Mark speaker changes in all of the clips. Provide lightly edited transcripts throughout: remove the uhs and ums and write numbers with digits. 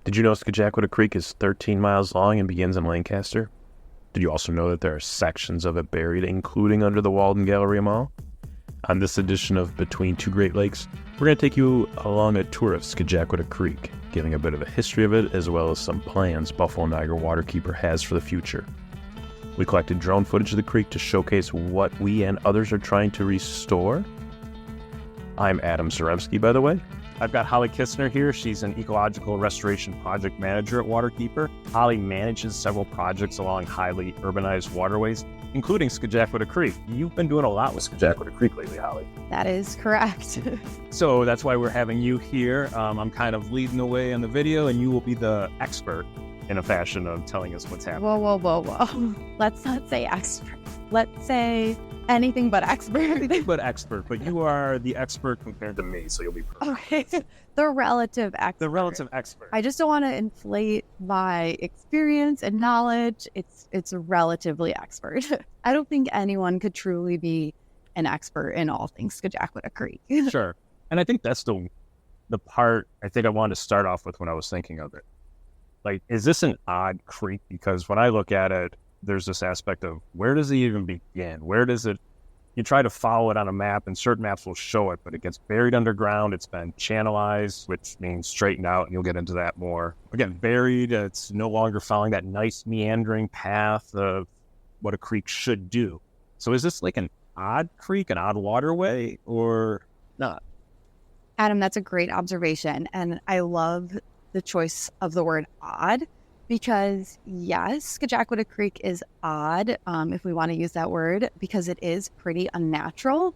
Speaker 1: Did you know Scajaquada Creek is 13 miles long and begins in Lancaster? Did you also know that there are sections of it buried, including under the Walden Galleria Mall? On this edition of Between Two Great Lakes, we're going to take you along a tour of Scajaquada Creek, giving a bit of a history of it, as well as some plans Buffalo Niagara Waterkeeper has for the future. We collected drone footage of the creek to showcase what we and others are trying to restore. I'm Adam Zaremski, by the way.
Speaker 2: I've got Holly Kistner here. She's an ecological restoration project manager at Waterkeeper. Holly manages several projects along highly urbanized waterways, including Scajaquada Creek. You've been doing a lot with Scajaquada Creek lately, Holly.
Speaker 3: That is correct.
Speaker 2: So that's why we're having you here. I'm kind of leading the way on the video, and you will be the expert in a fashion of telling us what's happening.
Speaker 3: Whoa. Let's not say expert. Let's say anything but expert.
Speaker 2: Anything but expert, but you are the expert compared to me, so you'll be perfect.
Speaker 3: Okay. The relative expert.
Speaker 2: The relative expert.
Speaker 3: I just don't want to inflate my experience and knowledge. It's relatively expert. I don't think anyone could truly be an expert in all things Scajaquada Creek.
Speaker 2: Sure. And I think that's the part I think I wanted to start off with when I was thinking of it. Like, is this an odd creek? Because when I look at it, there's this aspect of where does it even begin? Where does it, you try to follow it on a map and certain maps will show it, but it gets buried underground. It's been channelized, which means straightened out, and you'll get into that more. Again, buried, it's no longer following that nice meandering path of what a creek should do. So is this like an odd creek, an odd waterway, or not?
Speaker 3: Adam, that's a great observation. And I love the choice of the word odd. Because yes, Scajaquada Creek is odd, if we want to use that word, because it is pretty unnatural.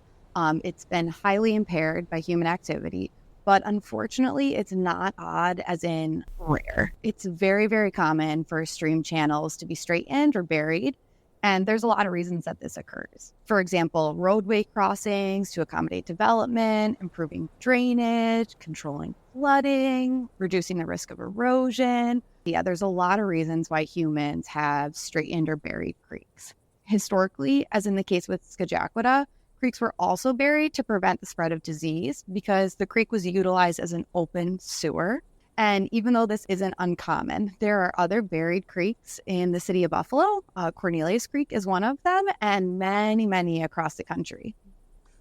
Speaker 3: It's been highly impaired by human activity, but unfortunately, it's not odd as in rare. It's very, very common for stream channels to be straightened or buried, and there's a lot of reasons that this occurs. For example, roadway crossings to accommodate development, improving drainage, controlling flooding, reducing the risk of erosion. Yeah, there's a lot of reasons why humans have straightened or buried creeks. Historically, as in the case with Scajaquada, creeks were also buried to prevent the spread of disease because the creek was utilized as an open sewer. And even though this isn't uncommon, there are other buried creeks in the city of Buffalo. Cornelius Creek is one of them, and many, many across the country.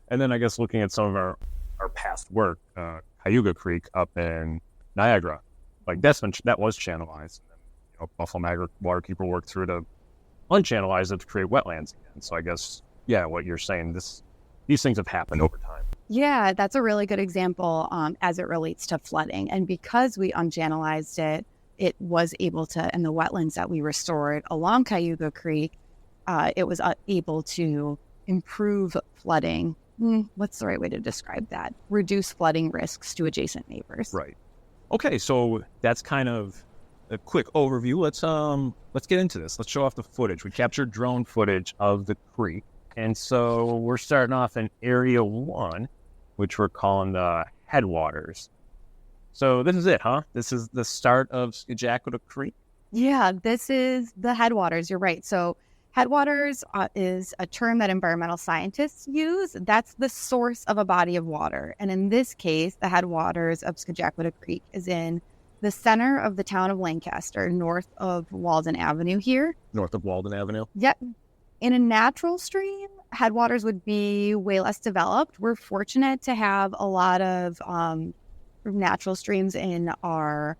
Speaker 2: And then I guess looking at some of our past work, Cayuga Creek up in Niagara, like that was channelized. And then, Buffalo Niagara Waterkeeper worked through to unchannelize it to create wetlands again. So I guess, yeah, what you're saying, these things have happened over time.
Speaker 3: Yeah, that's a really good example as it relates to flooding. And because we unchannelized it, it was able to, and the wetlands that we restored along Cayuga Creek, it was able to improve flooding. What's the right way to describe that? Reduce flooding risks to adjacent neighbors.
Speaker 2: Right. Okay, so that's kind of a quick overview. Let's get into this. Let's show off the footage. We captured drone footage of the creek. And so we're starting off in Area 1, which we're calling the headwaters. So this is it, huh? This is the start of Scajaquada Creek?
Speaker 3: Yeah, this is the headwaters. You're right. So headwaters is a term that environmental scientists use. That's the source of a body of water. And in this case, the headwaters of Scajaquada Creek is in the center of the town of Lancaster, north of Walden Avenue here.
Speaker 2: North of Walden Avenue?
Speaker 3: Yep. In a natural stream, headwaters would be way less developed. We're fortunate to have a lot of natural streams in our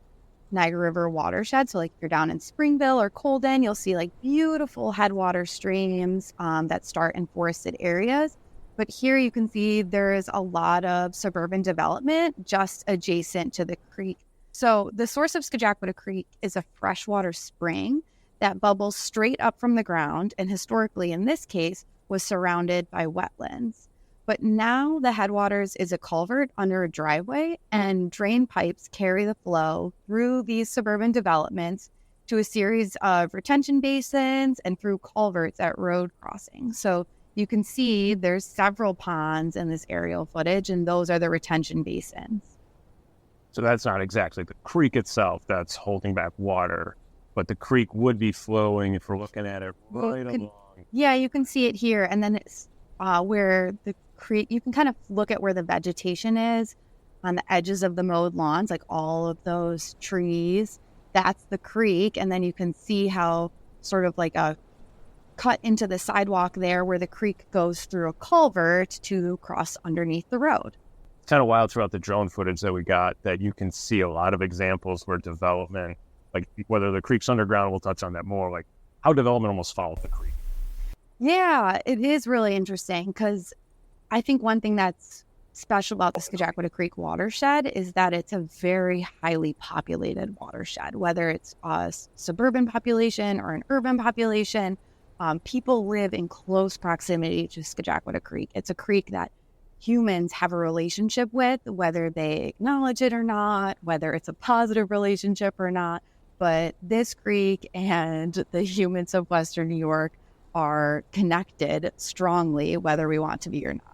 Speaker 3: Niagara River watershed. So like if you're down in Springville or Colden, you'll see like beautiful headwater streams that start in forested areas. But here you can see there is a lot of suburban development just adjacent to the creek. So the source of Scajaquada Creek is a freshwater spring that bubbles straight up from the ground, and historically, in this case, was surrounded by wetlands. But now the headwaters is a culvert under a driveway, and drain pipes carry the flow through these suburban developments to a series of retention basins and through culverts at road crossings. So you can see there's several ponds in this aerial footage, and those are the retention basins.
Speaker 2: So that's not exactly the creek itself that's holding back water, but the creek would be flowing if we're looking at it right along.
Speaker 3: Yeah, you can see it here. And then it's where the creek, you can kind of look at where the vegetation is. on the edges of the mowed lawns, like all of those trees, that's the creek. And then you can see how sort of like a cut into the sidewalk there where the creek goes through a culvert to cross underneath the road.
Speaker 2: It's kind of wild throughout the drone footage that we got that you can see a lot of examples where development, like whether the creek's underground, we'll touch on that more, like how development almost follows the creek.
Speaker 3: Yeah, it is really interesting because I think one thing that's special about the Scajaquada Creek watershed is that it's a very highly populated watershed, whether it's a suburban population or an urban population. People live in close proximity to Scajaquada Creek. It's a creek that humans have a relationship with, whether they acknowledge it or not, whether it's a positive relationship or not. But this creek and the humans of Western New York are connected strongly, whether we want to be or not.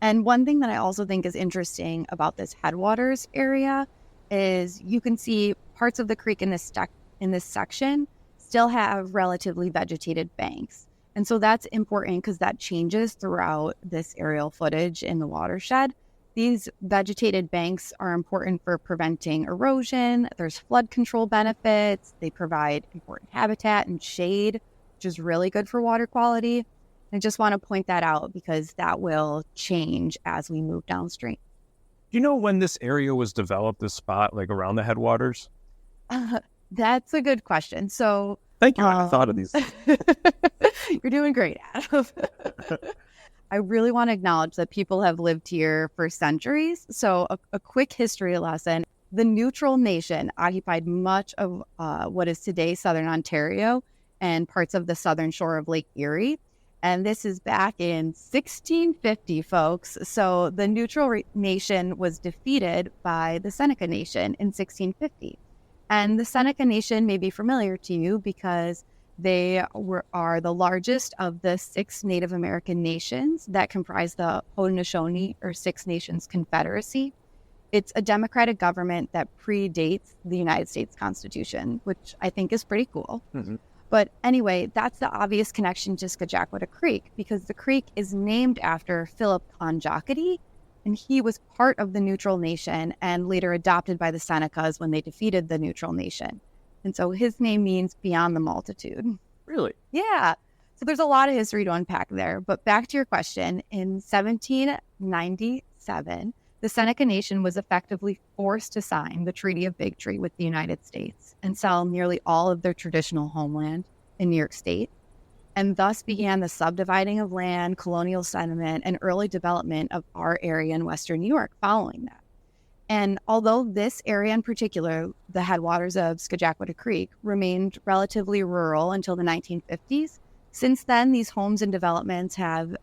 Speaker 3: And one thing that I also think is interesting about this headwaters area is you can see parts of the creek in this section still have relatively vegetated banks. And so that's important because that changes throughout this aerial footage in the watershed. These vegetated banks are important for preventing erosion. There's flood control benefits. They provide important habitat and shade, which is really good for water quality. I just want to point that out because that will change as we move downstream.
Speaker 2: Do you know when this area was developed, this spot, like around the headwaters?
Speaker 3: That's a good question. So
Speaker 2: thank you. I thought of these.
Speaker 3: You're doing great, Adam. I really want to acknowledge that people have lived here for centuries. So a quick history lesson. The Neutral Nation occupied much of what is today southern Ontario and parts of the southern shore of Lake Erie. And this is back in 1650, folks. So the Neutral Nation was defeated by the Seneca Nation in 1650. And the Seneca Nation may be familiar to you because they are the largest of the 6 Native American nations that comprise the Haudenosaunee or Six Nations Confederacy. It's a democratic government that predates the United States Constitution, which I think is pretty cool. Mm-hmm. But anyway, that's the obvious connection to Scajaquada Creek because the creek is named after Philip Scajaquada, and he was part of the Neutral Nation and later adopted by the Senecas when they defeated the Neutral Nation. And so his name means beyond the multitude.
Speaker 2: Really?
Speaker 3: Yeah. So there's a lot of history to unpack there. But back to your question, in 1797, the Seneca Nation was effectively forced to sign the Treaty of Big Tree with the United States and sell nearly all of their traditional homeland in New York State. And thus began the subdividing of land, colonial settlement, and early development of our area in Western New York following that. And although this area in particular, the headwaters of Scajaquada Creek, remained relatively rural until the 1950s, since then these homes and developments have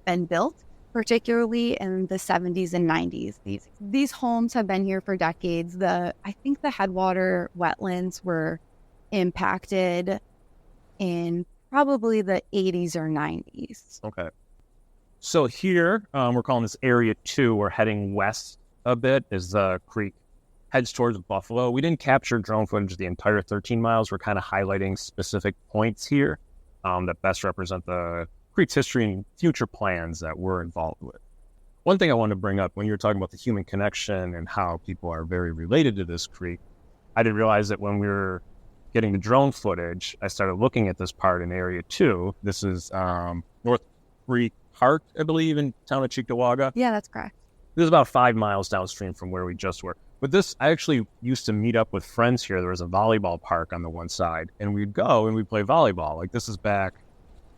Speaker 3: been built, particularly in the 70s and 90s. These homes have been here for decades. I think the headwater wetlands were impacted in probably the 80s or 90s.
Speaker 2: Okay. So here, we're calling this Area 2. We're heading west a bit as the creek heads towards Buffalo. We didn't capture drone footage the entire 13 miles. We're kind of highlighting specific points here that best represent the creek's history and future plans that we're involved with. One thing I wanted to bring up when you were talking about the human connection and how people are very related to this creek, I didn't realize that when we were getting the drone footage, I started looking at this part in Area 2. This is North Creek Park, I believe, in town of Cheektowaga.
Speaker 3: Yeah, that's correct.
Speaker 2: This is about 5 miles downstream from where we just were. But this, I actually used to meet up with friends here. There was a volleyball park on the one side, and we'd go and we'd play volleyball. Like, this is back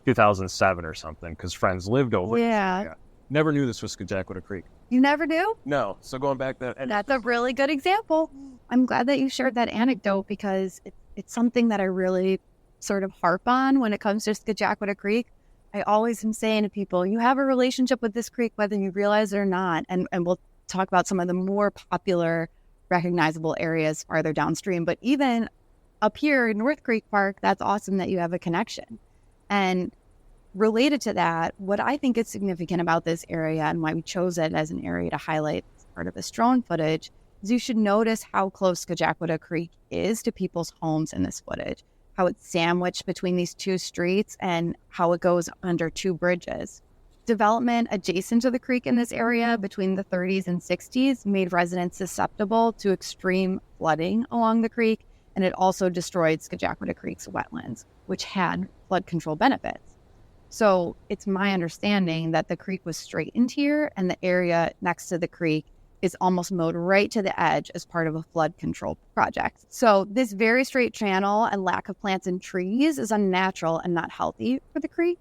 Speaker 2: 2007 or something, because friends lived over here. Yeah. Never knew this was Scajaquada Creek.
Speaker 3: You never knew?
Speaker 2: No. So going back there.
Speaker 3: That's a really good example. I'm glad that you shared that anecdote because it's something that I really sort of harp on when it comes to Scajaquada Creek. I always am saying to people, you have a relationship with this creek, whether you realize it or not. And we'll talk about some of the more popular, recognizable areas farther downstream. But even up here in North Creek Park, that's awesome that you have a connection. And related to that, what I think is significant about this area and why we chose it as an area to highlight as part of this drone footage is you should notice how close Scajaquada Creek is to people's homes in this footage, how it's sandwiched between these two streets and how it goes under two bridges. Development adjacent to the creek in this area between the 30s and 60s made residents susceptible to extreme flooding along the creek, and it also destroyed Scajaquada Creek's wetlands, which had flood control benefits. So it's my understanding that the creek was straightened here, and the area next to the creek is almost mowed right to the edge as part of a flood control project. So this very straight channel and lack of plants and trees is unnatural and not healthy for the creek.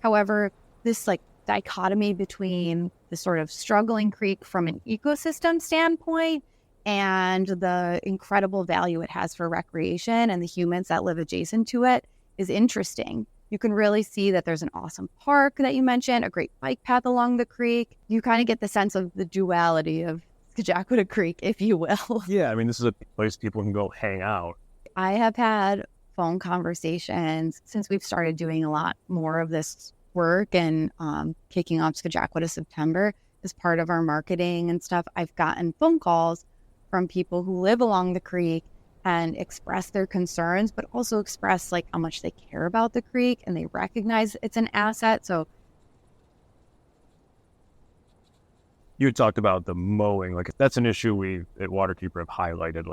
Speaker 3: However, this dichotomy between the sort of struggling creek from an ecosystem standpoint and the incredible value it has for recreation and the humans that live adjacent to it is interesting. You can really see that there's an awesome park that you mentioned, a great bike path along the creek. You kind of get the sense of the duality of Scajaquada Creek, if you will.
Speaker 2: Yeah, I mean, this is a place people can go hang out.
Speaker 3: I have had phone conversations since we've started doing a lot more of this work and kicking off Scajaquada September as part of our marketing and stuff. I've gotten phone calls from people who live along the creek and express their concerns, but also express how much they care about the creek and they recognize it's an asset. So
Speaker 2: You had talked about the mowing. That's an issue we at Waterkeeper have highlighted,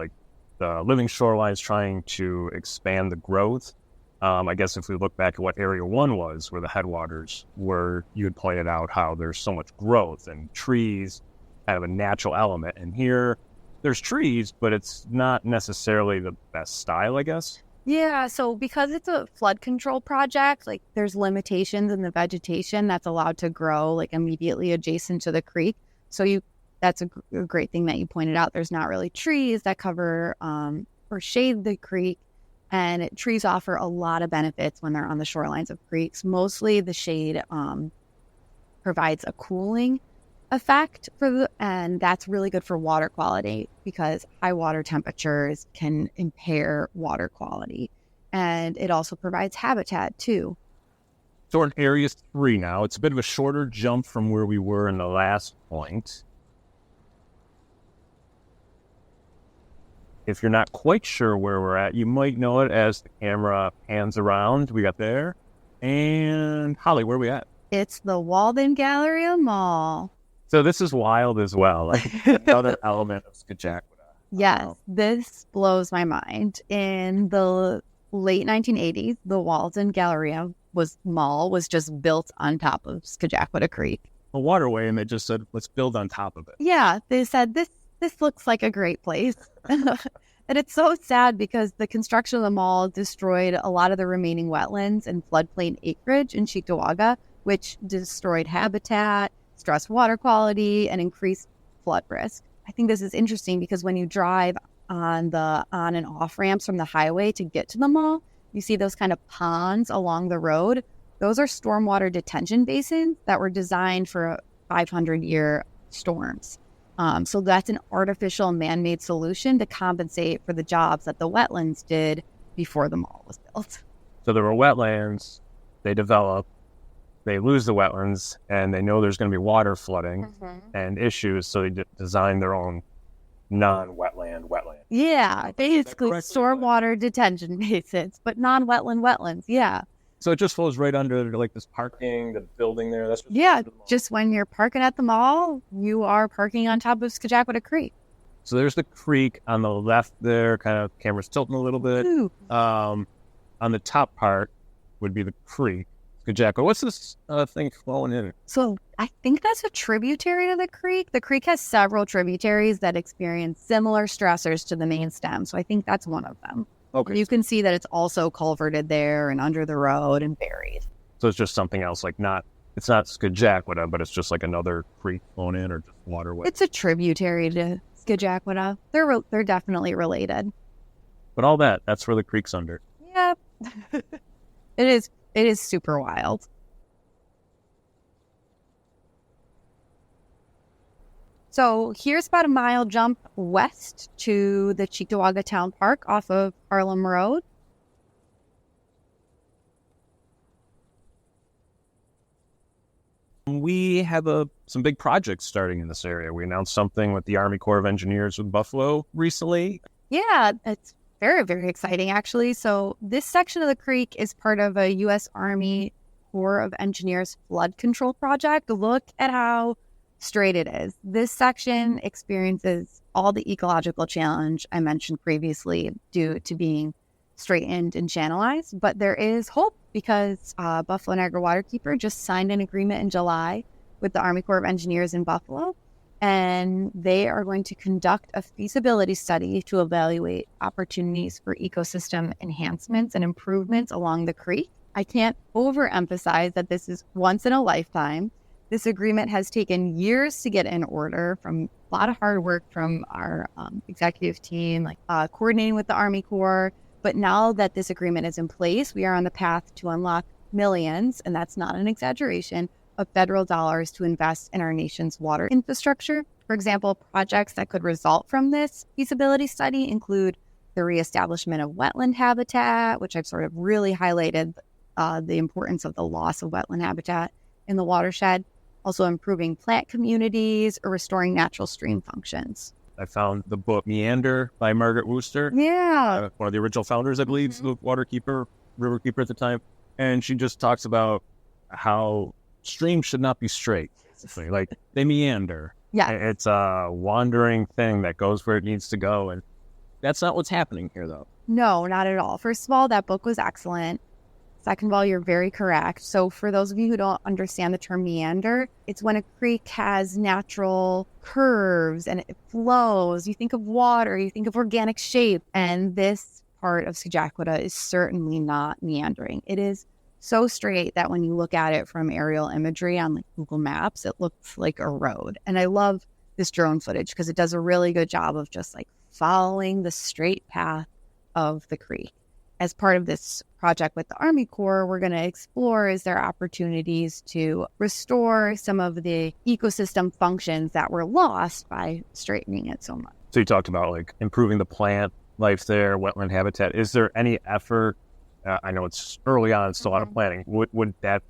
Speaker 2: the living shorelines trying to expand the growth. I guess if we look back at what Area 1 was, where the headwaters were, you had pointed out how there's so much growth and trees, kind of a natural element. And here, there's trees, but it's not necessarily the best style, I guess.
Speaker 3: yeah, so because it's a flood control project, there's limitations in the vegetation that's allowed to grow immediately adjacent to the creek. So that's a great thing that you pointed out. There's not really trees that cover or shade the creek. And trees offer a lot of benefits when they're on the shorelines of creeks. Mostly the shade provides a cooling effect and that's really good for water quality because high water temperatures can impair water quality. And it also provides habitat too.
Speaker 2: So we're in Area 3 now. It's a bit of a shorter jump from where we were in the last point. If you're not quite sure where we're at, you might know it as the camera pans around. We got there. And Holly, where are we at?
Speaker 3: It's the Walden Galleria Mall.
Speaker 2: So this is wild as well. Another element of Scajaquada.
Speaker 3: Yes, this blows my mind. In the late 1980s, the Walden Galleria Mall was just built on top of Scajaquada Creek.
Speaker 2: A waterway, and they just said, let's build on top of it.
Speaker 3: Yeah, they said, this looks like a great place. And it's so sad because the construction of the mall destroyed a lot of the remaining wetlands and floodplain acreage in Cheektowaga, which destroyed habitat, stressed water quality, and increased flood risk. I think this is interesting because when you drive on the on and off ramps from the highway to get to the mall, you see those kind of ponds along the road. Those are stormwater detention basins that were designed for 500-year storms. So that's an artificial man-made solution to compensate for the jobs that the wetlands did before the mall was built.
Speaker 2: So there were wetlands, they develop, they lose the wetlands, and they know there's going to be water flooding and issues, so they design their own non-wetland wetland.
Speaker 3: Yeah, basically stormwater detention basins, but non-wetland wetlands, yeah.
Speaker 2: So it just flows right under this parking, the building there. That's
Speaker 3: just when you're parking at the mall, you are parking on top of Scajaquada Creek.
Speaker 2: So there's the creek on the left there, kind of camera's tilting a little bit. On the top part would be the creek, Scajaquada. What's this thing flowing in?
Speaker 3: So I think that's a tributary to the creek. The creek has several tributaries that experience similar stressors to the main stem. So I think that's one of them.
Speaker 2: Okay.
Speaker 3: You can see that it's also culverted there and under the road and buried.
Speaker 2: So it's just something else, it's not Scajaquada, but it's just another creek flowing in or just waterway.
Speaker 3: It's a tributary to Scajaquada. They're definitely related.
Speaker 2: But all that's where the creek's under.
Speaker 3: Yep. It is super wild. So here's about a mile jump west to the Cheektowaga Town Park off of Harlem Road.
Speaker 2: We have some big projects starting in this area. We announced something with the Army Corps of Engineers with Buffalo recently.
Speaker 3: Yeah, it's very, very exciting, actually. So this section of the creek is part of a U.S. Army Corps of Engineers flood control project. Look at how straight it is. This section experiences all the ecological challenge I mentioned previously due to being straightened and channelized, but there is hope because Buffalo Niagara Waterkeeper just signed an agreement in July with the Army Corps of Engineers in Buffalo, and they are going to conduct a feasibility study to evaluate opportunities for ecosystem enhancements and improvements along the creek. I can't overemphasize that this is once in a lifetime. This agreement has taken years to get in order, from a lot of hard work from our executive team, coordinating with the Army Corps. But now that this agreement is in place, we are on the path to unlock millions, and that's not an exaggeration, of federal dollars to invest in our nation's water infrastructure. For example, projects that could result from this feasibility study include the reestablishment of wetland habitat, which I've sort of really highlighted the importance of the loss of wetland habitat in the watershed, also improving plant communities or restoring natural stream functions.
Speaker 2: I found the book Meander by Margaret Wooster.
Speaker 3: Yeah.
Speaker 2: One of the original founders, I believe, of Waterkeeper, Riverkeeper at the time. And she just talks about how streams should not be straight. Like, they meander.
Speaker 3: Yeah.
Speaker 2: It's a wandering thing that goes where it needs to go. And that's not what's happening here, though.
Speaker 3: No, not at all. First of all, that book was excellent. Second of all, you're very correct. So for those of you who don't understand the term meander, it's when a creek has natural curves and it flows. You think of water, you think of organic shape, and this part of Scajaquada is certainly not meandering. It is so straight that when you look at it from aerial imagery on Google Maps, it looks like a road. And I love this drone footage because it does a really good job of just following the straight path of the creek. As part of this project with the Army Corps, we're going to explore, is there opportunities to restore some of the ecosystem functions that were lost by straightening it so much.
Speaker 2: So you talked about improving the plant life there, wetland habitat. Is there any effort? I know it's early on, it's still a lot of planning. Would that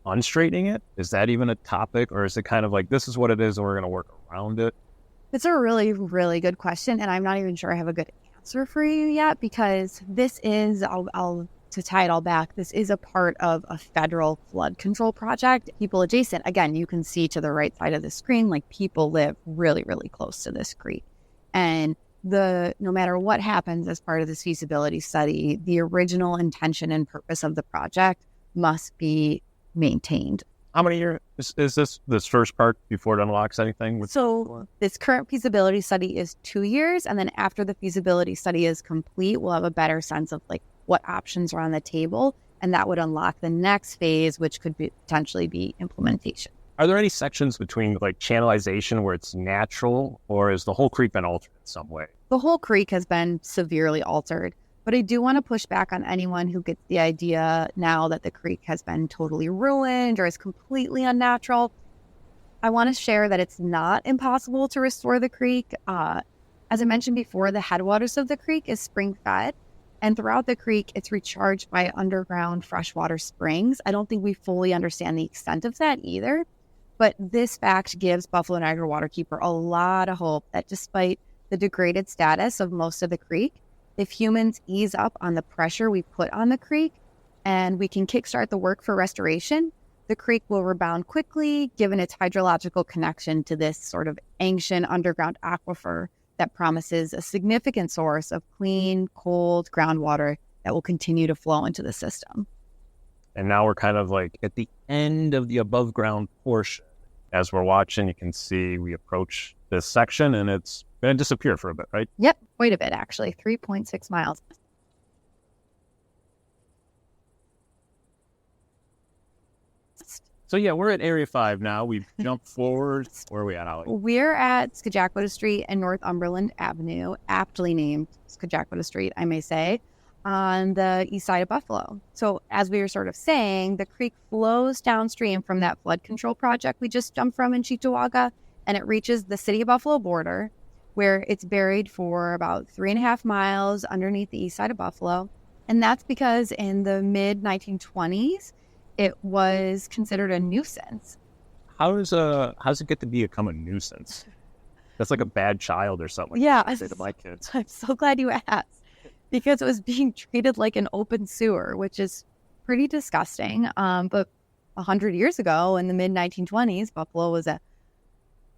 Speaker 2: unstraightening it? Is that even a topic, or is it kind of like, this is what it is and we're going to work around it?
Speaker 3: It's a really, really good question, and I'm not even sure I have a good answer for you yet, because this is, to tie it all back, this is a part of a federal flood control project. People adjacent, again, you can see to the right side of the screen, people live really, really close to this creek. And no matter what happens as part of this feasibility study, the original intention and purpose of the project must be maintained.
Speaker 2: How many years is this first part before it unlocks anything?
Speaker 3: So this current feasibility study is 2 years. And then after the feasibility study is complete, we'll have a better sense of what options are on the table. And that would unlock the next phase, which could potentially be implementation.
Speaker 2: Are there any sections between channelization where it's natural, or is the whole creek been altered in some way?
Speaker 3: The whole creek has been severely altered. But I do want to push back on anyone who gets the idea now that the creek has been totally ruined or is completely unnatural. I want to share that it's not impossible to restore the creek. As I mentioned before, the headwaters of the creek is spring-fed, and throughout the creek, it's recharged by underground freshwater springs. I don't think we fully understand the extent of that either, but this fact gives Buffalo Niagara Waterkeeper a lot of hope that despite the degraded status of most of the creek, if humans ease up on the pressure we put on the creek and we can kickstart the work for restoration, the creek will rebound quickly, given its hydrological connection to this sort of ancient underground aquifer that promises a significant source of clean, cold groundwater that will continue to flow into the system.
Speaker 2: And now we're kind of at the end of the above ground portion. As we're watching, you can see we approach this section and it's going to disappear for a bit, right?
Speaker 3: Yep, quite a bit actually, 3.6 miles.
Speaker 2: So yeah, we're at Area 5 now. We've jumped forward. Where are we at, Holly?
Speaker 3: We're at Scajaquada Street and Northumberland Avenue, aptly named Scajaquada Street, I may say, on the east side of Buffalo. So as we were sort of saying, the creek flows downstream from that flood control project we just jumped from in Cheektowaga, and it reaches the city of Buffalo border, where it's buried for about 3.5 miles underneath the east side of Buffalo. And that's because in the mid-1920s, it was considered a nuisance.
Speaker 2: How's it get to become a nuisance? That's like a bad child or something.
Speaker 3: Yeah,
Speaker 2: I say to my kids.
Speaker 3: I'm so glad you asked, because it was being treated like an open sewer, which is pretty disgusting. But 100 years ago, in the mid-1920s, Buffalo was a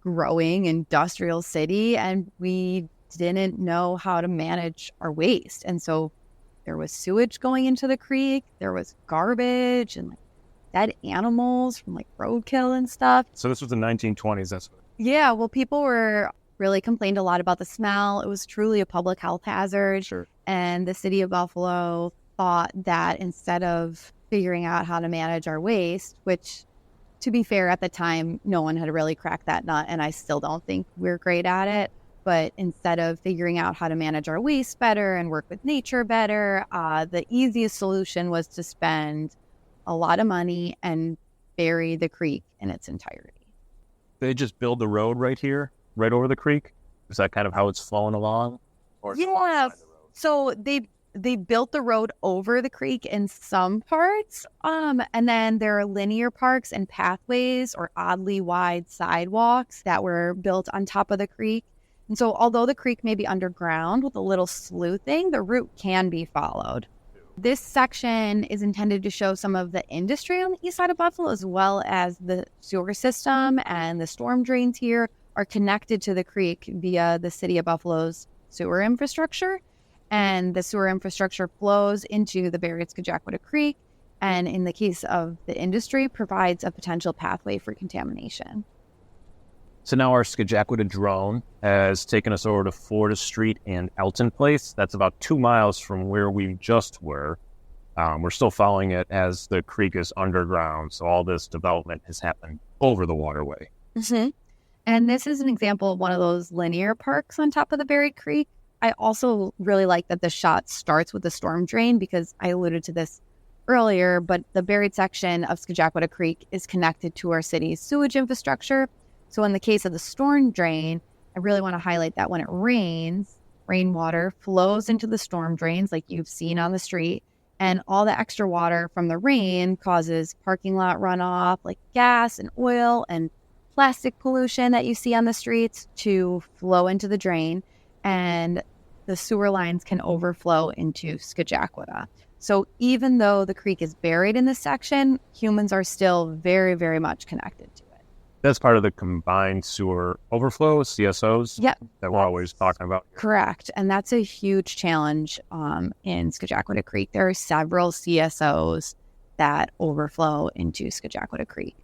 Speaker 3: growing industrial city, and we didn't know how to manage our waste. And so there was sewage going into the creek. There was garbage and like dead animals from like roadkill and stuff.
Speaker 2: So this was the 1920s. That's what.
Speaker 3: Yeah, well, people were really complained a lot about the smell. It was truly a public health hazard.
Speaker 2: Sure.
Speaker 3: And the city of Buffalo thought that instead of figuring out how to manage our waste, which to be fair, at the time, no one had really cracked that nut, and I still don't think we're great at it. But instead of figuring out how to manage our waste better and work with nature better, the easiest solution was to spend a lot of money and bury the creek in its entirety.
Speaker 2: They just build the road right here, right over the creek? Is that kind of how it's flowing along? Or
Speaker 3: Yeah, so they built the road over the creek in some parts, and then there are linear parks and pathways or oddly wide sidewalks that were built on top of the creek. And so although the creek may be underground with a little sleuthing, the route can be followed. This section is intended to show some of the industry on the east side of Buffalo, as well as the sewer system, and the storm drains here are connected to the creek via the city of Buffalo's sewer infrastructure. And the sewer infrastructure flows into the buried Scajaquada Creek, and in the case of the industry, provides a potential pathway for contamination.
Speaker 2: So now our Scajaquada drone has taken us over to Florida Street and Elton Place. That's about 2 miles from where we just were. We're still following it as the creek is underground, so all this development has happened over the waterway.
Speaker 3: Mm-hmm. And this is an example of one of those linear parks on top of the buried creek. I also really like that the shot starts with the storm drain, because I alluded to this earlier, but the buried section of Scajaquada Creek is connected to our city's sewage infrastructure. So in the case of the storm drain, I really want to highlight that when it rains, rainwater flows into the storm drains like you've seen on the street, and all the extra water from the rain causes parking lot runoff like gas and oil and plastic pollution that you see on the streets to flow into the drain, and the sewer lines can overflow into Scajaquada. So even though the creek is buried in this section, humans are still very, very much connected to it.
Speaker 2: That's part of the combined sewer overflow, CSOs,
Speaker 3: Yep.
Speaker 2: that we're always talking about.
Speaker 3: Correct. And that's a huge challenge in Scajaquada Creek. There are several CSOs that overflow into Scajaquada Creek.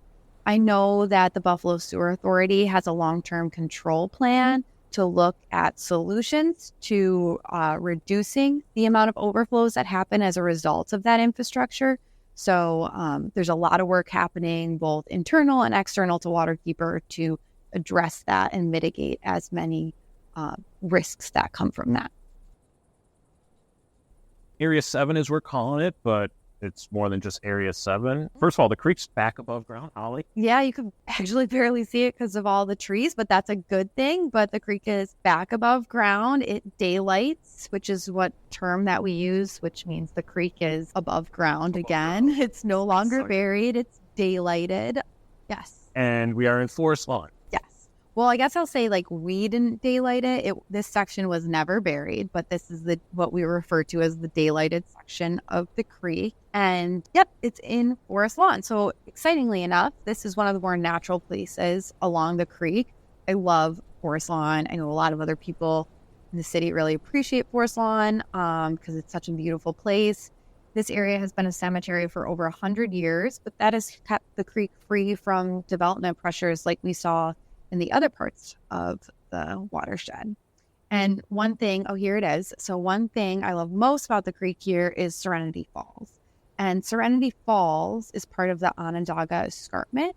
Speaker 3: I know that the Buffalo Sewer Authority has a long-term control plan to look at solutions to reducing the amount of overflows that happen as a result of that infrastructure. So there's a lot of work happening, both internal and external to Waterkeeper, to address that and mitigate as many risks that come from that.
Speaker 2: Area 7 is we're calling it, but it's more than just Area 7. First of all, the creek's back above ground, Holly.
Speaker 3: Yeah, you could actually barely see it because of all the trees, but that's a good thing. But the creek is back above ground. It daylights, which is what term that we use, which means the creek is above ground again. It's no longer buried. It's daylighted. Yes.
Speaker 2: And we are in Forest Lawn.
Speaker 3: Yes. Well, I guess I'll say like we didn't daylight it. This section was never buried, but this is what we refer to as the daylighted section of the creek. And yep, it's in Forest Lawn. So excitingly enough, this is one of the more natural places along the creek. I love Forest Lawn. I know a lot of other people in the city really appreciate Forest Lawn because it's such a beautiful place. This area has been a cemetery for over 100 years, but that has kept the creek free from development pressures like we saw in the other parts of the watershed. And one thing, here it is. So one thing I love most about the creek here is Serenity Falls. And Serenity Falls is part of the Onondaga Escarpment.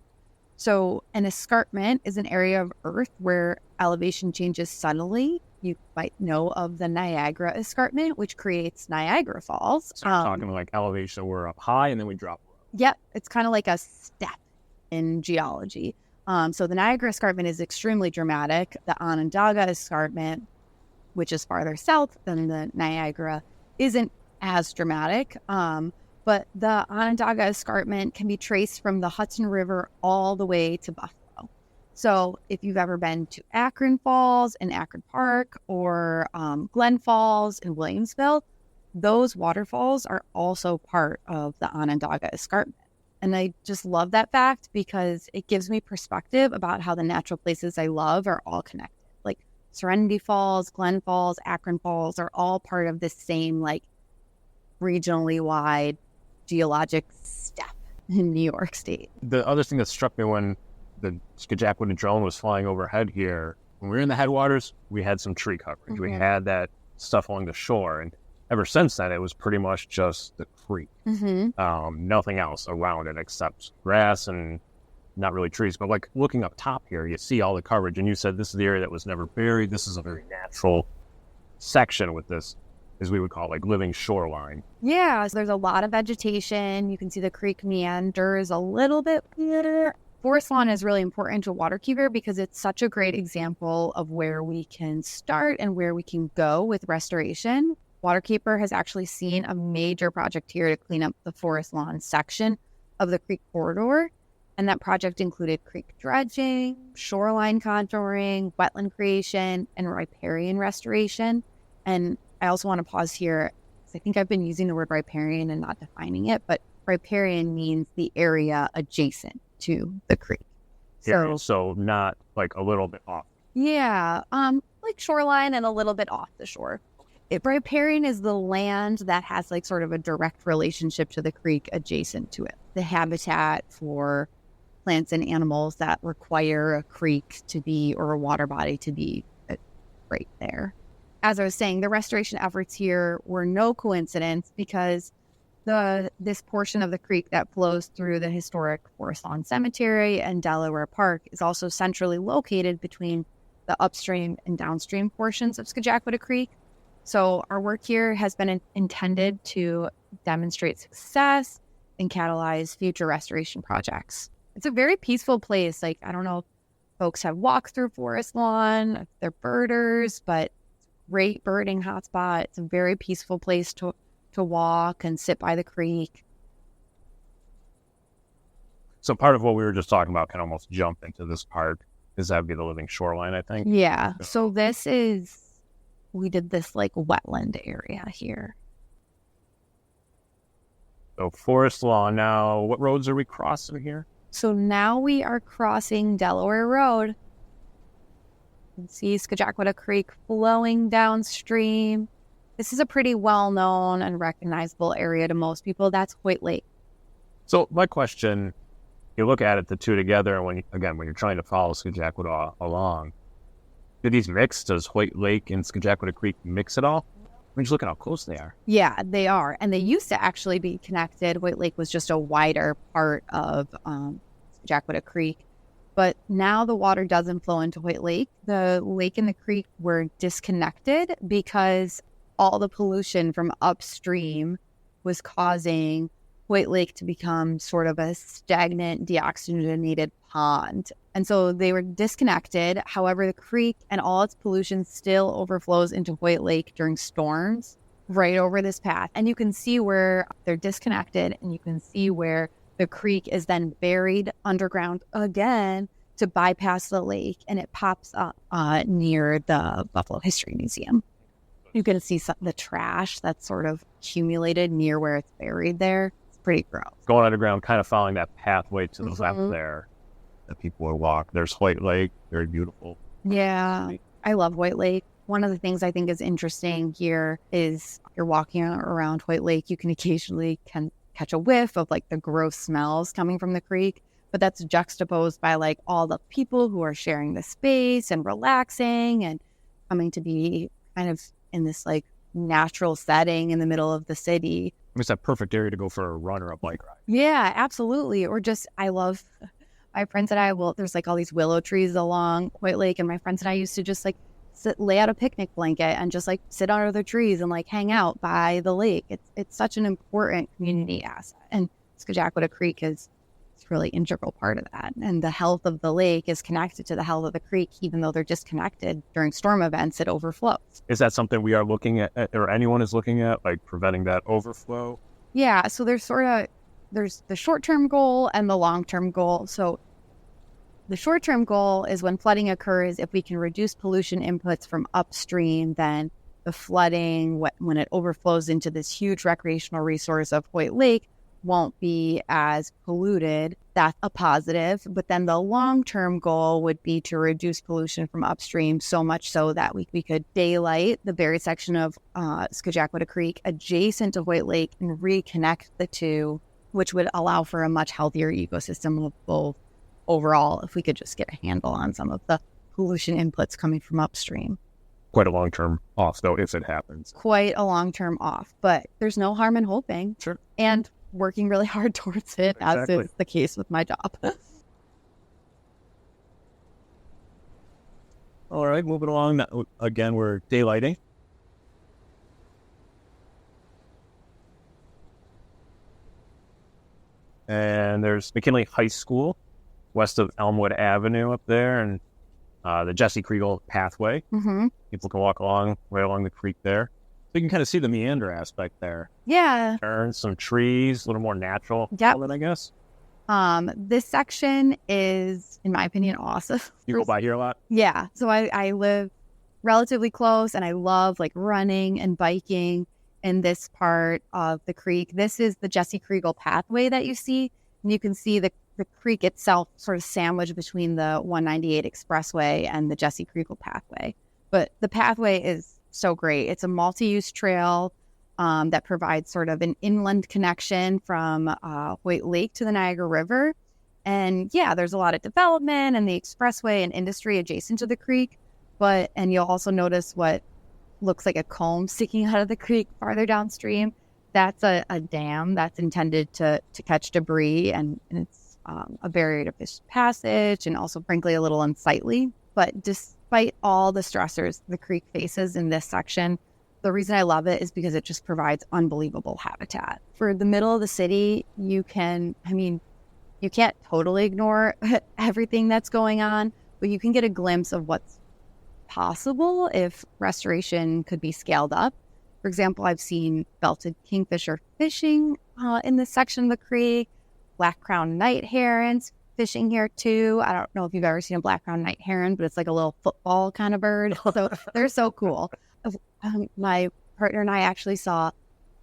Speaker 3: So an escarpment is an area of earth where elevation changes subtly. You might know of the Niagara Escarpment, which creates Niagara Falls.
Speaker 2: So we're talking like elevation, we're up high and then we drop low.
Speaker 3: Yep, it's kind of like a step in geology. So the Niagara Escarpment is extremely dramatic. The Onondaga Escarpment, which is farther south than the Niagara, isn't as dramatic. But the Onondaga Escarpment can be traced from the Hudson River all the way to Buffalo. So if you've ever been to Akron Falls in Akron Park or Glen Falls in Williamsville, those waterfalls are also part of the Onondaga Escarpment. And I just love that fact because it gives me perspective about how the natural places I love are all connected. Like Serenity Falls, Glen Falls, Akron Falls are all part of this same like regionally wide geologic step in New York State.
Speaker 2: The other thing that struck me when the Scajaquada drone was flying overhead here, when we were in the headwaters, we had some tree coverage.
Speaker 3: Mm-hmm.
Speaker 2: We had that stuff along the shore. And ever since then, it was pretty much just the creek.
Speaker 3: Mm-hmm.
Speaker 2: Nothing else around it except grass and not really trees. But like looking up top here, you see all the coverage. And you said this is the area that was never buried. This is a very natural section with this, as we would call it, like living shoreline.
Speaker 3: Yeah, so there's a lot of vegetation. You can see the creek meanders a little bit here. Forest lawn is really important to Waterkeeper because it's such a great example of where we can start and where we can go with restoration. Waterkeeper has actually seen a major project here to clean up the forest lawn section of the creek corridor. And that project included creek dredging, shoreline contouring, wetland creation, and riparian restoration. And I also want to pause here because I think I've been using the word riparian and not defining it, but riparian means the area adjacent to the creek.
Speaker 2: So not like a little bit off.
Speaker 3: Yeah, like shoreline and a little bit off the shore. Riparian is the land that has like sort of a direct relationship to the creek adjacent to it. The habitat for plants and animals that require a creek to be or a water body to be right there. As I was saying, the restoration efforts here were no coincidence because this portion of the creek that flows through the historic Forest Lawn Cemetery and Delaware Park is also centrally located between the upstream and downstream portions of Scajaquada Creek. So our work here has been intended to demonstrate success and catalyze future restoration projects. It's a very peaceful place. Like, I don't know if folks have walked through Forest Lawn, if they're birders, but great birding hotspot. It's a very peaceful place to walk and sit by the creek.
Speaker 2: So part of what we were just talking about can almost jump into this part because that would be the living shoreline, I think.
Speaker 3: Yeah. So we did this like wetland area here.
Speaker 2: So forest lawn. Now, what roads are we crossing here?
Speaker 3: So now we are crossing Delaware Road. You can see Scajaquada Creek flowing downstream. This is a pretty well-known and recognizable area to most people. That's Hoyt Lake.
Speaker 2: So my question, you look at it, the two together, and when you're trying to follow Scajaquada along, do these mix? Does Hoyt Lake and Scajaquada Creek mix at all? I mean, just look at how close they are.
Speaker 3: Yeah, they are. And they used to actually be connected. Hoyt Lake was just a wider part of Scajaquada Creek. But now the water doesn't flow into Hoyt Lake. The lake and the creek were disconnected because all the pollution from upstream was causing Hoyt Lake to become sort of a stagnant, deoxygenated pond. And so they were disconnected. However, the creek and all its pollution still overflows into Hoyt Lake during storms right over this path. And you can see where they're disconnected, and you can see where the creek is then buried underground again to bypass the lake, and it pops up near the Buffalo History Museum. You can see the trash that's sort of accumulated near where it's buried there. It's pretty gross.
Speaker 2: Going underground, kind of following that pathway to the left there that people would walk. There's Hoyt Lake, very beautiful.
Speaker 3: Yeah, I love Hoyt Lake. One of the things I think is interesting here is you're walking around Hoyt Lake, you can occasionally catch a whiff of like the gross smells coming from the creek, but that's juxtaposed by like all the people who are sharing the space and relaxing and coming to be kind of in this like natural setting in the middle of the city.
Speaker 2: It's that perfect area to go for a run or a bike ride.
Speaker 3: Yeah, absolutely. Or just, I love my friends and I there's like all these willow trees along Hoyt Lake, and my friends and I used to just like lay out a picnic blanket and just like sit under the trees and like hang out by the lake. It's such an important community asset, and Scajaquada Creek is a really integral part of that. And the health of the lake is connected to the health of the creek, even though they're disconnected during storm events. It overflows. Is
Speaker 2: that something we are looking at, or anyone is looking at, like preventing that overflow?
Speaker 3: Yeah. So there's the short-term goal and the long-term goal. So the short-term goal is when flooding occurs, if we can reduce pollution inputs from upstream, then the flooding, when it overflows into this huge recreational resource of Hoyt Lake, won't be as polluted. That's a positive. But then the long-term goal would be to reduce pollution from upstream, so much so that we could daylight the buried section of Scajaquada Creek adjacent to Hoyt Lake and reconnect the two, which would allow for a much healthier ecosystem of both overall, if we could just get a handle on some of the pollution inputs coming from upstream.
Speaker 2: Quite a long-term off, though, if it happens.
Speaker 3: Quite a long-term off, but there's no harm in hoping.
Speaker 2: Sure.
Speaker 3: And working really hard towards it,
Speaker 2: Exactly.
Speaker 3: as is the case with my job.
Speaker 2: All right, moving along. Again, we're daylighting. And there's McKinley High School, west of Elmwood Avenue up there, and the Jesse Kriegel pathway.
Speaker 3: Mm-hmm.
Speaker 2: People can walk right along the creek there. So you can kind of see the meander aspect there.
Speaker 3: Yeah.
Speaker 2: Turns, some trees, a little more natural.
Speaker 3: Yep.
Speaker 2: I guess.
Speaker 3: This section is, in my opinion, awesome.
Speaker 2: You go by here a lot?
Speaker 3: Yeah. So I live relatively close, and I love like running and biking in this part of the creek. This is the Jesse Kriegel pathway that you see. And you can see the creek itself sort of sandwiched between the 198 expressway and the Jesse Kriegel pathway. But the pathway is so great. It's a multi-use trail that provides sort of an inland connection from Hoyt Lake to the Niagara River. And yeah, there's a lot of development and the expressway and industry adjacent to the creek. And you'll also notice what looks like a comb sticking out of the creek farther downstream. That's a dam that's intended to catch debris, and it's a barrier to fish passage, and also frankly a little unsightly. But despite all the stressors the creek faces in this section, the reason I love it is because it just provides unbelievable habitat. For the middle of the city, you can't totally ignore everything that's going on, but you can get a glimpse of what's possible if restoration could be scaled up. For example, I've seen belted kingfisher fishing in this section of the creek, black-crowned night herons fishing here too. I don't know if you've ever seen a black-crowned night heron, but it's like a little football kind of bird. So they're so cool. My partner and I actually saw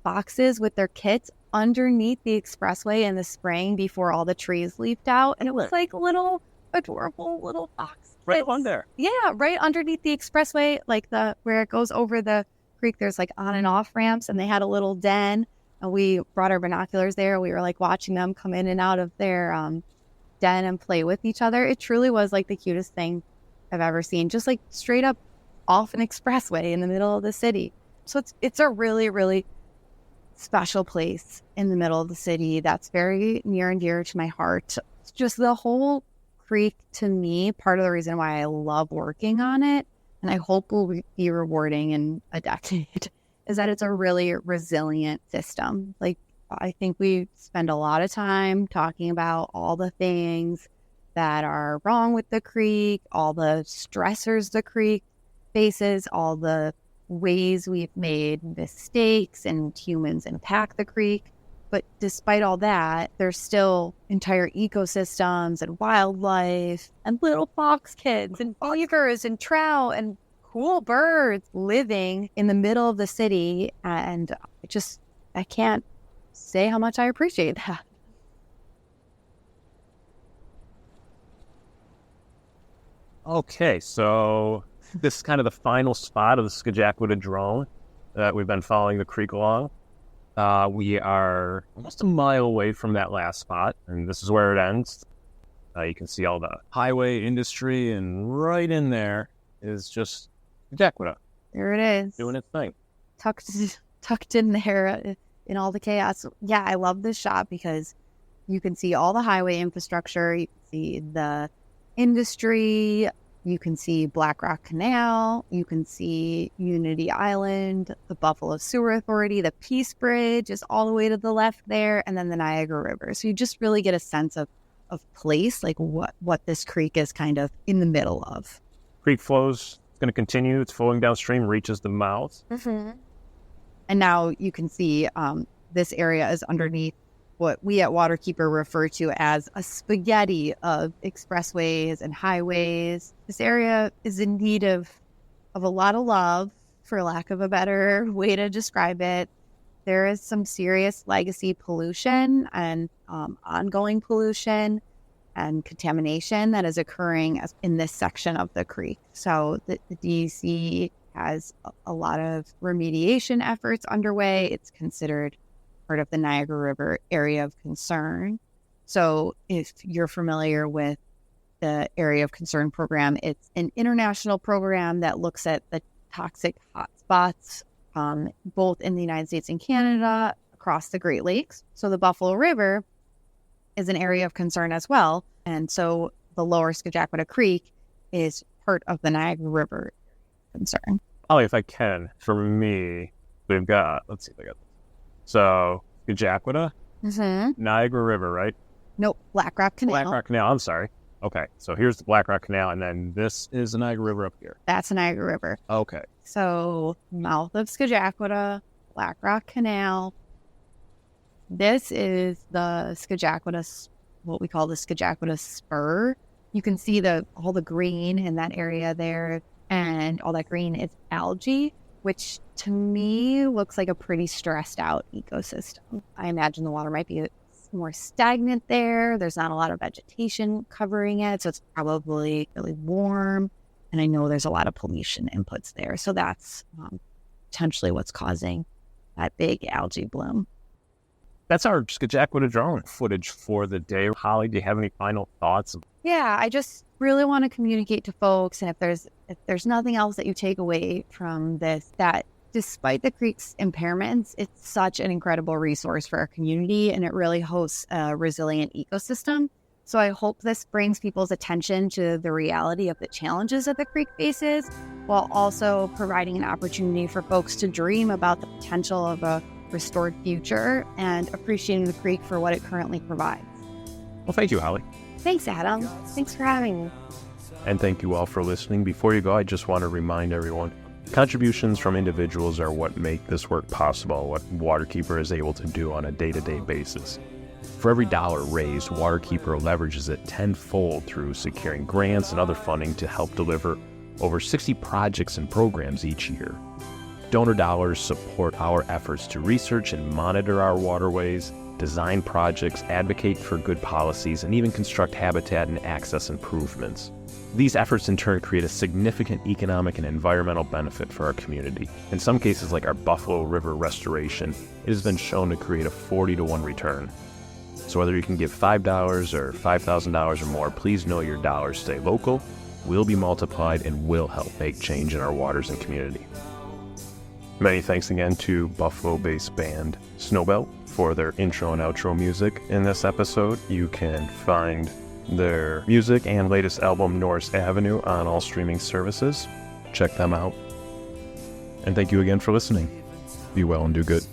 Speaker 3: foxes with their kits underneath the expressway in the spring before all the trees leafed out. And it was like little adorable little fox.
Speaker 2: Right on there.
Speaker 3: Yeah, right underneath the expressway, like where it goes over the creek, there's like on and off ramps, and they had a little den. And we brought our binoculars there. We were like watching them come in and out of their den and play with each other. It truly was like the cutest thing I've ever seen, just like straight up off an expressway in the middle of the city. So it's a really, really special place in the middle of the city that's very near and dear to my heart. It's just the whole creek, to me, part of the reason why I love working on it, and I hope will be rewarding in a decade, is that it's a really resilient system. Like, I think we spend a lot of time talking about all the things that are wrong with the creek, all the stressors the creek faces, all the ways we've made mistakes and humans impact the creek. But despite all that, there's still entire ecosystems and wildlife and little fox kids and beavers and trout and cool birds living in the middle of the city. And I can't say how much I appreciate that.
Speaker 2: Okay, so this is kind of the final spot of the Scajaquada drone that we've been following the creek along. We are almost a mile away from that last spot, and this is where it ends. You can see all the highway industry, and right in there is just Scajaquada.
Speaker 3: There it is.
Speaker 2: Doing its thing.
Speaker 3: Tucked in there in all the chaos. Yeah, I love this shot because you can see all the highway infrastructure. You can see the industry. You can see Black Rock Canal. You can see Unity Island, the Buffalo Sewer Authority, the Peace Bridge is all the way to the left there, and then the Niagara River. So you just really get a sense of place, like what this creek is kind of in the middle of.
Speaker 2: Creek flows. It's going to continue. It's flowing downstream, reaches the mouth.
Speaker 3: Mm-hmm. And now you can see this area is underneath what we at Waterkeeper refer to as a spaghetti of expressways and highways. This area is in need of a lot of love for lack of a better way to describe it. There is some serious legacy pollution and ongoing pollution and contamination that is occurring in this section of the creek. So the DEC has a lot of remediation efforts underway. It's considered part of the Niagara River area of concern. So if you're familiar with the area of concern program, it's an international program that looks at the toxic hotspots both in the United States and Canada, across the Great Lakes. So the Buffalo River is an area of concern as well. And so the lower Scajaquada Creek is part of the Niagara River concern.
Speaker 2: Ollie, if I can, for me, we've got, let's see if I got this. So, Scajaquada, Niagara River, right?
Speaker 3: Nope, Black Rock Canal.
Speaker 2: Black Rock Canal, I'm sorry. Okay, so here's the Black Rock Canal, and then this is the Niagara River up here.
Speaker 3: That's the Niagara River.
Speaker 2: Okay.
Speaker 3: So, mouth of Scajaquada, Black Rock Canal. This is the Scajaquada, what we call the Scajaquada Spur. You can see all the green in that area there, and all that green is algae, which to me looks like a pretty stressed out ecosystem. I imagine the water might be more stagnant there. There's not a lot of vegetation covering it, so it's probably really warm. And I know there's a lot of pollution inputs there. So that's potentially what's causing that big algae bloom.
Speaker 2: That's our Scajaquada drone footage for the day. Holly, do you have any final thoughts?
Speaker 3: Yeah, I just really want to communicate to folks, and if there's nothing else that you take away from this, that despite the creek's impairments, it's such an incredible resource for our community, and it really hosts a resilient ecosystem. So I hope this brings people's attention to the reality of the challenges that the creek faces, while also providing an opportunity for folks to dream about the potential of a restored future and appreciating the creek for what it currently provides.
Speaker 2: Well, thank you, Holly.
Speaker 3: Thanks, Adam. Thanks for having me.
Speaker 1: And thank you all for listening. Before you go, I just want to remind everyone, contributions from individuals are what make this work possible, what Waterkeeper is able to do on a day-to-day basis. For every dollar raised, Waterkeeper leverages it tenfold through securing grants and other funding to help deliver over 60 projects and programs each year. Donor dollars support our efforts to research and monitor our waterways, design projects, advocate for good policies, and even construct habitat and access improvements. These efforts in turn create a significant economic and environmental benefit for our community. In some cases, like our Buffalo River restoration, it has been shown to create a 40-to-1 return. So whether you can give $5 or $5,000 or more, please know your dollars stay local, will be multiplied, and will help make change in our waters and community. Many thanks again to Buffalo-based band Snowbelt for their intro and outro music in this episode. You can find their music and latest album, Norris Avenue, on all streaming services. Check them out. And thank you again for listening. Be well and do good.